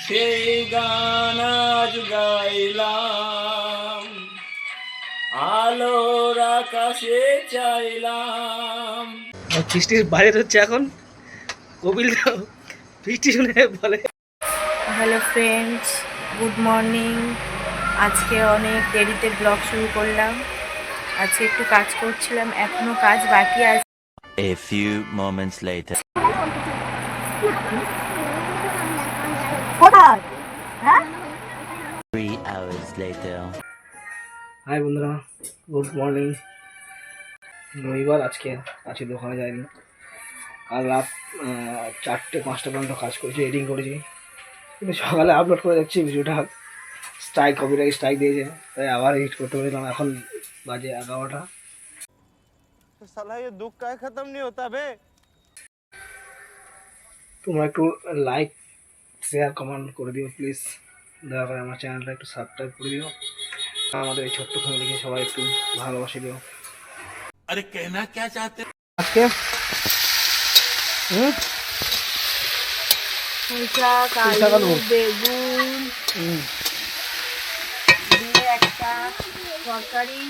সেই গান আজ গাইলাম, আলোর আকাশে চাইলাম। বৃষ্টির বাইরে হচ্ছে এখন কপিল বৃষ্টি শুনে বলে হ্যালো ফ্রেন্ডস, গুড মর্নিং। আজকে অনেক দেরিতে ব্লগ শুরু করলাম। আজকে একটু কাজ করছিলাম, এখনো কাজ বাকি আছে। A few moments later. কোথায়? হ্যাঁ? 3 hours later. হাই বন্ধুরা, গুড মর্নিং। রবিবার আজকে দোকানে যায়নি। কাল রাত 4টে-5টা পর্যন্ত কাজ করেছি, এডিটিং করেছি, কিন্তু সকালে আপলোড করে যাচ্ছি ভিডিওটা। কপিরাইট স্ট্রাইক দিয়েছে, তাই আবার এডিট করতে বললাম। এখন বাজে 11টা। साला ये दुख का खत्म नहीं होता बे। তোমরা একটু লাইক, শেয়ার, কমেন্ট করে দিও প্লিজ। দয়া করে আমার চ্যানেলটা একটু সাবস্ক্রাইব করে দিও। আমাদের এই ছোট্ট ফ্যামিলিকে সবাই একটু ভালোবাসে দিও। अरे कहना क्या चाहते আজকে পুঁইশাক, আলু, বেগুন দিয়ে একটা তরকারি,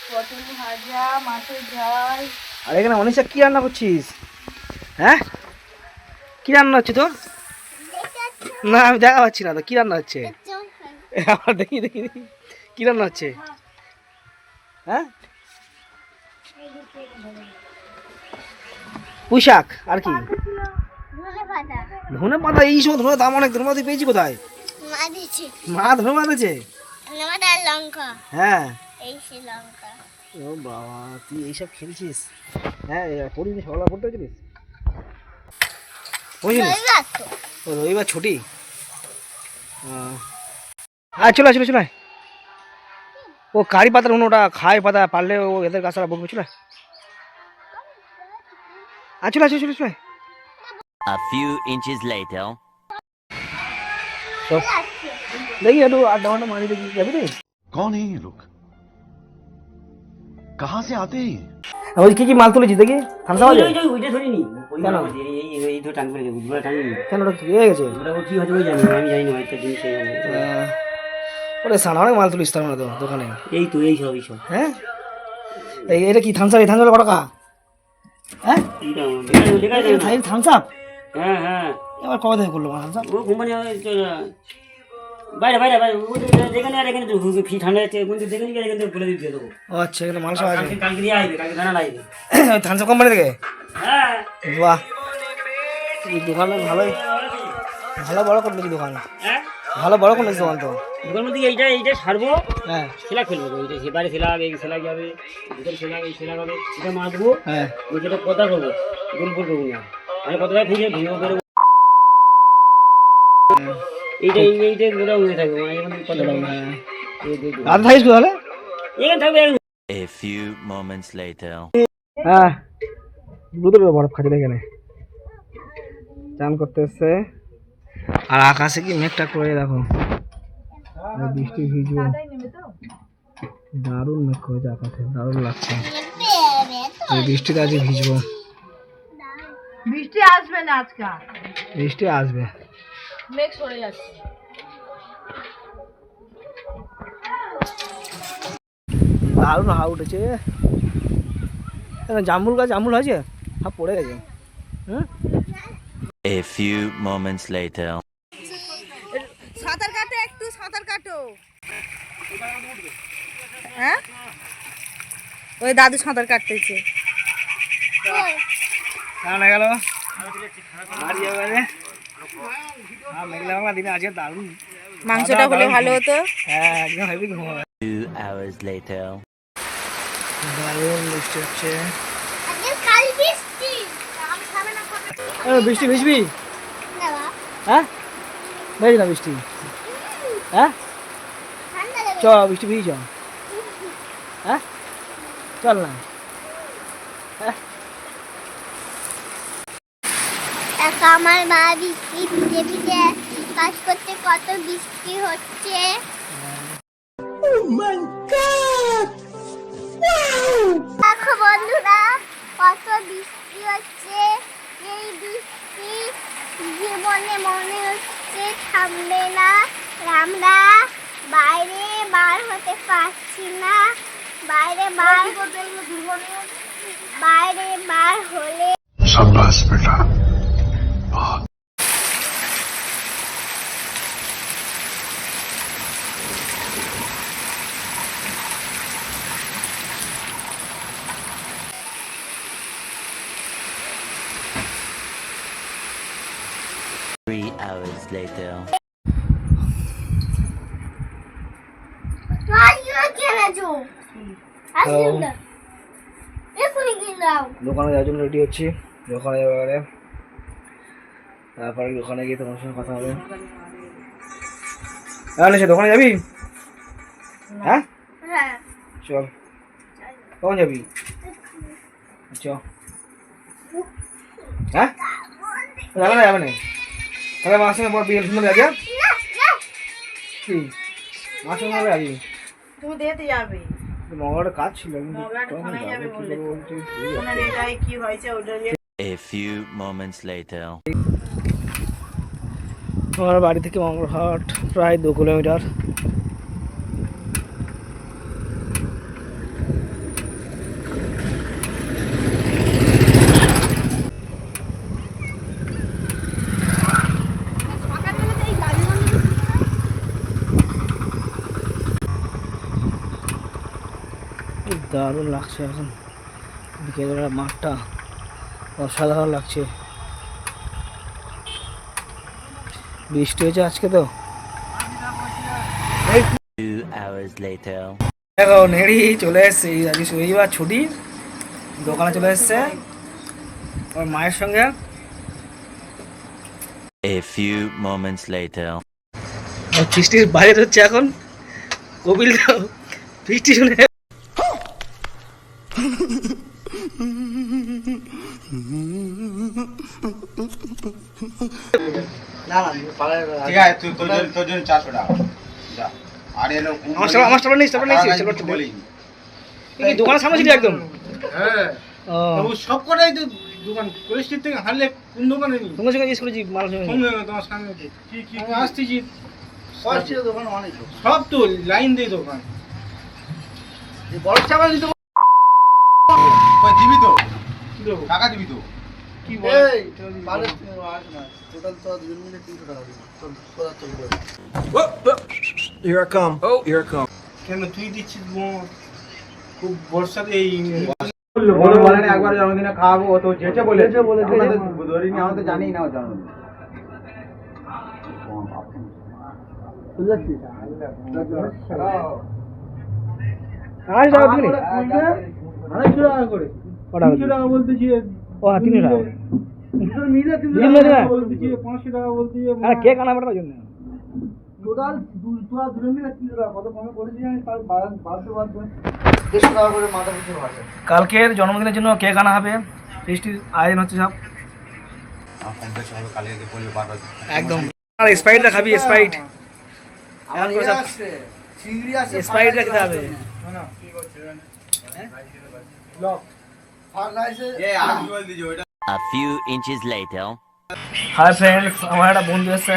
পটল ভাজা, মাছের ঝাল। আর এখানে অনিশা কি রান্না করছিস? হ্যাঁ, কি রান্না হচ্ছে তোর? না আমি দেখা পাচ্ছি না তো, কি রান্না হচ্ছে? আমার দেখি দেখি দেখি কি রান্না হচ্ছে। হ্যাঁ, পুঁইশাক আর কি? ধনে পাতা। এই সময় ধনে দাম অনেক। ধনে পাতা পেয়েছি কোথায়? মা ধনে পাতা আছে। হ্যাঁ, ও বাবা, তুই এইসব খেলছিস? হ্যাঁ, পড়িনি, সকালে পড়তে হয়েছিলিস? ও রবিবার ছুটি। হ্যাঁ, চলে চলে চলে। ও কারি পাতার ওটা খায় পাতা, পারলে ও এদের গাছরা বকবে। চলে চলে চলে চলে। A few inches later. দেখি একটু আড্ডা মাড্ডা মারি, দেখি যাবি রে? कौन है ये लोग? कहाँ से आते हैं? ওই কি কি মাল তুলেছি দেখি। থামসা বাজে কেন? কেন ওটা কি হয়ে গেছে? ওরে সানা, অনেক মাল তুলিস তার মানে তো দোকানে। এইসব হ্যাঁ। এটা কি থামসা? এই থামসা কত টাকা? হ্যাঁ, থামস আপ। হ্যাঁ হ্যাঁ, এবার কবে থেকে করলো থামস আপ? ও কোম্পানি বাইরে বাইরে বাইরে যেখানে আর এখানে ফি ঠান্ডা আছে, যেখানে গিয়ে এখানে বলে দিতে দেবো। ও আচ্ছা, এখানে মাল সব আছে। কালকে দিয়ে আসবে, কালকে জানা লাগবে। থামস আপ কোম্পানি থেকে? হ্যাঁ, বাহ, এই দোকানে ভালোই ভালো বড় করলেছি দোকান। হ্যাঁ ভালো বড় করলেছি দোকান তো। দোকান মধ্যে এইটা সারবো। হ্যাঁ, সেলা খেলবো, এইটা সেবারে সেলা এই সেলা যাবে, ভিতরে সেলা এই সেলা হবে, এটা মারবো। হ্যাঁ, যেটা কথা করবো গোল করবো না, আমি কতটা ভেঙে ভেঙে করবো। এইটা গোটা হয়ে থাকবে, মানে যখন কথা বলবো রাত থাকিস তাহলে? এখানে থাকবে। A few moments later. হ্যাঁ, দুধের বরফ খাচ্ছে এখানে। চান করতে এসছে। আর আকাশে কি মেঘটা করে দেখো, বৃষ্টি ভিজবো। দারুণ মেঘ করেছে আকাশে, দারুণ লাগছে। এই বৃষ্টিতে আজকে ভিজবো। বৃষ্টি আসবে না আজকে, বৃষ্টি আসবে, মেঘ সরে যাচ্ছে। দারুণ হাওয়া উঠেছে। জামুল গাছ জামুল হয়েছে, সব পড়ে গেছে। A few moments later. সাঁতার কাটো, একটু সাঁতার কাটো। হ্যাঁ, ওই দাদু সাঁতার কাটতেছে। কেমন গেল? মেঘলা দিনে আজকে দারুণ। মাংসটা হলে ভালো হতো। হ্যাঁ, একদম হেভি ঘুমাবে। 2 hours later. দারুণ বৃষ্টি হচ্ছে। বৃষ্টি ভিজবি? হ্যাঁ, ভেজ না বৃষ্টি। হ্যাঁ, চ বৃষ্টি ভিজ। হ্যাঁ, চল না। আমার মা বৃষ্টি ভিজে ভিজে কাজ করতে, কত বৃষ্টি হচ্ছে। দেখো বন্ধুরা, কত বৃষ্টি হচ্ছে। এই বৃষ্টি জীবনে মনে হচ্ছে বৃষ্টি থামবে না, আমরা বাইরে বার হতে পারছি না। বাইরে বার হলে शाबाश बेटा। Three hours later. দোকানে যাওয়ার জন্য রেডি হচ্ছি, দোকানে যাবে, তারপরে দোকানে গিয়ে তোমার সঙ্গে কথা হবে। হ্যাঁ নিশা, দোকানে যাবি? হ্যাঁ চল, কখন যাবি? চ। হ্যাঁ যাবে না, যাবে না, তাহলে মার সঙ্গে বিয়ের সঙ্গে যাবি? কি মার সঙ্গে যাবি? তুমি দেখতে যাবে, মঙ্গলবার কাজ ছিল, কি হয়েছে ওটা। A few moments later. আমার বাড়ি থেকে মঙ্গলহাট প্রায় 2 কিলোমিটার। দারুণ লাগছে এখন বিকেলবেলা, মাঠটা অসাধারণ লাগছে। বৃষ্টি হয়েছে আজকে তো। 2 hours later. দেখো নেড়ি চলে এসছে, আজকে রবিবার ছুটি, দোকানে চলে এসছে ওর মায়ের সঙ্গে। A few moments later. বৃষ্টির বাইরে হচ্ছে এখন, কপিল বৃষ্টি শুনে ঠিক আছে, তুই তোর জন্য 400 টাকা যা। আর এলো আমার স্টপে নেই, বলি দোকানের সামনে ছিল একদম। হ্যাঁ, ও সব কটাই তো দোকান কোয়েস্টির থেকে হারলে কোন দোকানে নি? তোমার সঙ্গে জিজ্ঞেস করেছি মাল সঙ্গে। তোমার সামনে কি আমি আসতেছি, দোকান অনেক সব তো লাইন দিয়ে দোকান। বড় চাপা দিতে দিবি তো, কি দেবো? টাকা দিবি তো। কি বল? টোটাল তো দুজন মিলে 300 টাকা দিবি। কেন তুই দিচ্ছিস বোন? খুব বর্ষাতে এই বলে না একবার জন্মদিনে খাওয়াবো, ও তো যেতে বলেছে আমাদের ধরিনি, আমাদের জানিই না ও জন্মদিন। আড়াইশো টাকা দিবি? 250 টাকা করে। কটা 300 টাকা বলতেছি। ও 300 টাকা মিলে 300 মিলে টাকা দেবে? বলতেছি, 500 টাকা বলতেছি। আরে কেক আনা বেটার জন্য। টোটাল দুজন মিলে 300 টাকা কত কমে করেছি জানিস? তার বাড়তে 150 টাকা করে মাথা পিছু ভাড়া। কালকের জন্মদিনের জন্য কেক আনা হবে, বৃষ্টির আয়োজন হচ্ছে সব একদম। আর স্প্রাইটটা খাবি? স্প্রাইট এখন করে সব স্প্রাইট খেতে হবে। A few inches later. Hi friends, আমার একটা বন্ধু এসছে,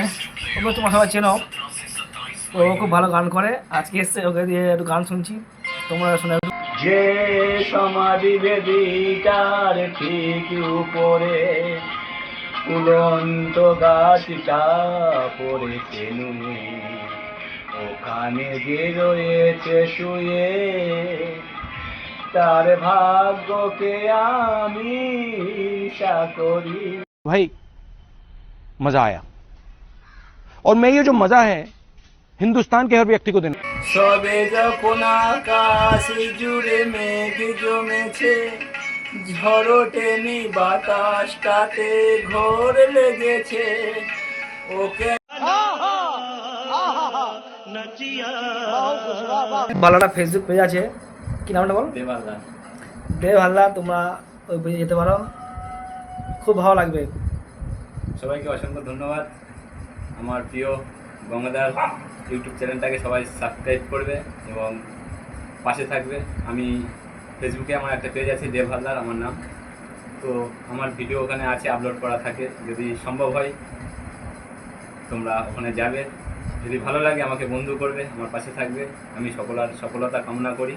ওকে তোমার সবাই চেনো, ও খুব ভালো গান করে। আজকে এসছে, ওকে দিয়ে একটু গান শুনছি, তোমরা শোনো। যে সমাধি বেদিটার ঠিক উপরে উলন্ত গাছটা পড়েছে নুয়ে, ওখানে যে রয়েছে শুয়ে, তার ভাগ্যকে আমি ঈর্ষা করি। भाई मजा आया, और मैं ये जो मजा है हिंदुस्तान के हर व्यक्ति को देना। সবে যখন আকাশ জুড়ে মেঘ জমেছে, ঝড়ো টেনে বাতাসটাতে ঘোর লেগেছে, ওকে বালাটা ফেসবুক পেজ আছে, কি নামটা বল? দেবহাল্লা। তোমরা ওই পেজে যেতে পারো, খুব ভালো লাগবে। সবাইকে অসংখ্য ধন্যবাদ। আমার প্রিয় গঙ্গাধার ইউটিউব চ্যানেলটাকে সবাই সাবস্ক্রাইব করবে এবং পাশে থাকবে। আমি ফেসবুকে আমার একটা পেজ আছে, দেব হালদার আমার নাম, তো আমার ভিডিও ওখানে আছে, আপলোড করা থাকে। যদি সম্ভব হয় তোমরা ওখানে যাবে, যদি ভালো লাগে আমাকে বন্ধু করবে, আমার পাশে থাকবে। আমি সফলতা কামনা করি।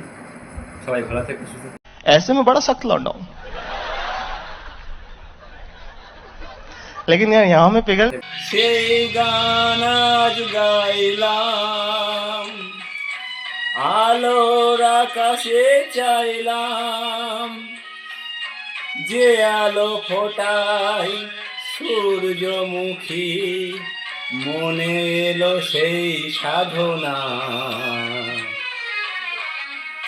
সবাই ভালো থেকো, সুস্থ থেকো। ऐसे में बड़ा सख्त लौंडा हूं, लेकिन यार यहाँ में पिघल সেই গান আজ গাইলাম, আলোর আকাশে চাইলাম, যে আলো ফোটায় সূর্যমুখী, মনে এলো সেই সাধনা,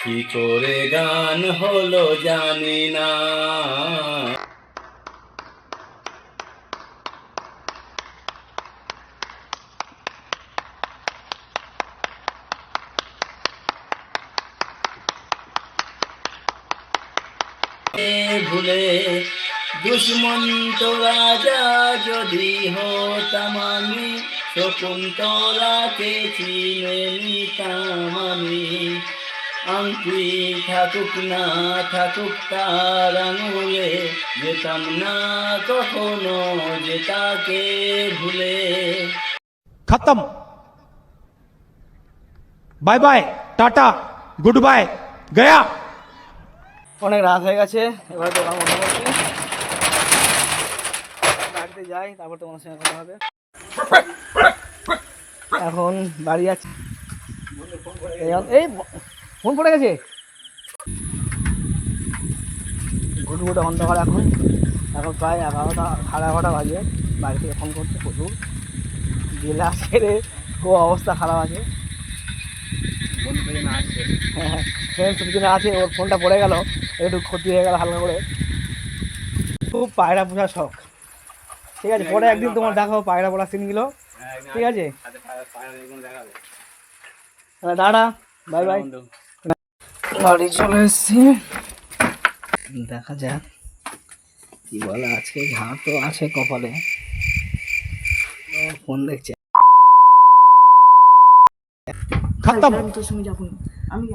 কি করে গান হলো জানি না। ভুলে দুশ্মন্ত রাজা যদি হতাম আমি, শকুন্তলাকে চিনে নিতাম আমি। আংটি থাকুক না থাকুক তার আঙুলে, যেতাম না কখনো যে তাকে ভুলে। खत्म, bye bye, tata, good bye, गया। অনেক রাত হয়ে গেছে, এবার দোকান বন্ধ করছি, বাড়িতে যাই, তারপর তোমার সঙ্গে কথা হবে। এখন বাড়ি যাচ্ছি। এই ফোন পড়ে গেছে, ঘুটঘুটে অন্ধকার এখন প্রায় 11টা, সাড়ে 11টা বাজে। বাড়ি থেকে ফোন করছে প্রচুর, জেলা ছেড়ে খুব অবস্থা খারাপ আছে। হ্যাঁ, ফ্রেন্ডস দুজনে আছে, ওর ফোনটা পড়ে গেল, একটু ক্ষতি হয়ে গেল হালকা করে। খুব পায়রা পোষার শখ, ঠিক আছে, পরে একদিন তোমার দেখাবো পায়রা পোষার সিনগুলো, ঠিক আছে। দাঁড়া, বাই বাই। বাড়ি চলে এসছি, দেখা যাক কি বলে। আজকে ঝাড় তো আছে কপালে, ফোন দেখছে। खत्म, তোর সঙ্গে যাবো,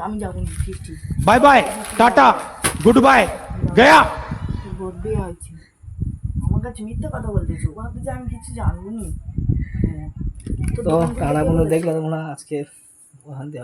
আমি যাবো, ঠিক ঠিক। Bye bye, tata, good bye, गया। বলতে হয়েছে আমার কাছে মিথ্যা কথা বলতেছো, ভাবতে যে আমি কিছু জানবো না। তো টানাগুলো দেখলে তোমরা আজকে ওখান থেকে